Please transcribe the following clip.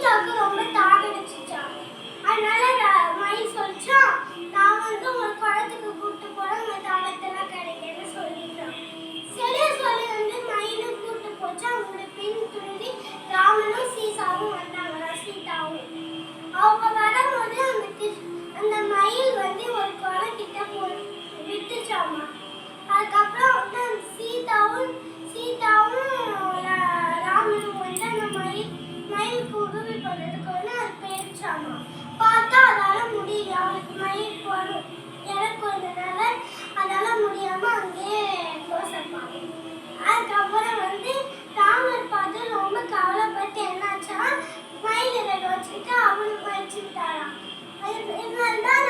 சீதாவுக்கு ரொம்ப தாகடிச்சுச்சான். அதனால மயில் சொல்லிச்சான், நான் வந்து ஒரு குளத்துக்கு கூட்டு போறேன், உங்க தாகத்தெல்லாம் கிடைக்குன்னு சொல்லிட்டான். சரியா சொல்லி வந்து மயிலும் கூட்டு போச்சு. அவங்களோட பின் துருவி ராமனும் சீதாவும் வந்தாங்களா, சீதாவும். அவங்க வரும்போது அந்த மயில் வந்து ஒரு குளம் கிட்ட விட்டுச்சாமா. அதுக்கப்புறம் வந்து சீதாவும் ராமனும் வந்து அந்த மயிலுக்கு உதவி பண்ணுறதுக்கு வந்து அது போயிடுச்சாமா. பார்த்தா அதால முடியல, அவளுக்கு மயிலுக்கு வரும் இறக்கு வந்ததுனால அதால முடியாம அங்கேயே யோசிப்பாங்க. அதுக்கப்புறம் வந்து ராமர் பார்த்து ரொம்ப கவலைப்பட்டு என்னாச்சா, மயில் இறகு வச்சுட்டு அவனுக்கு வச்சுக்கிட்டாராம். இதனால்தான்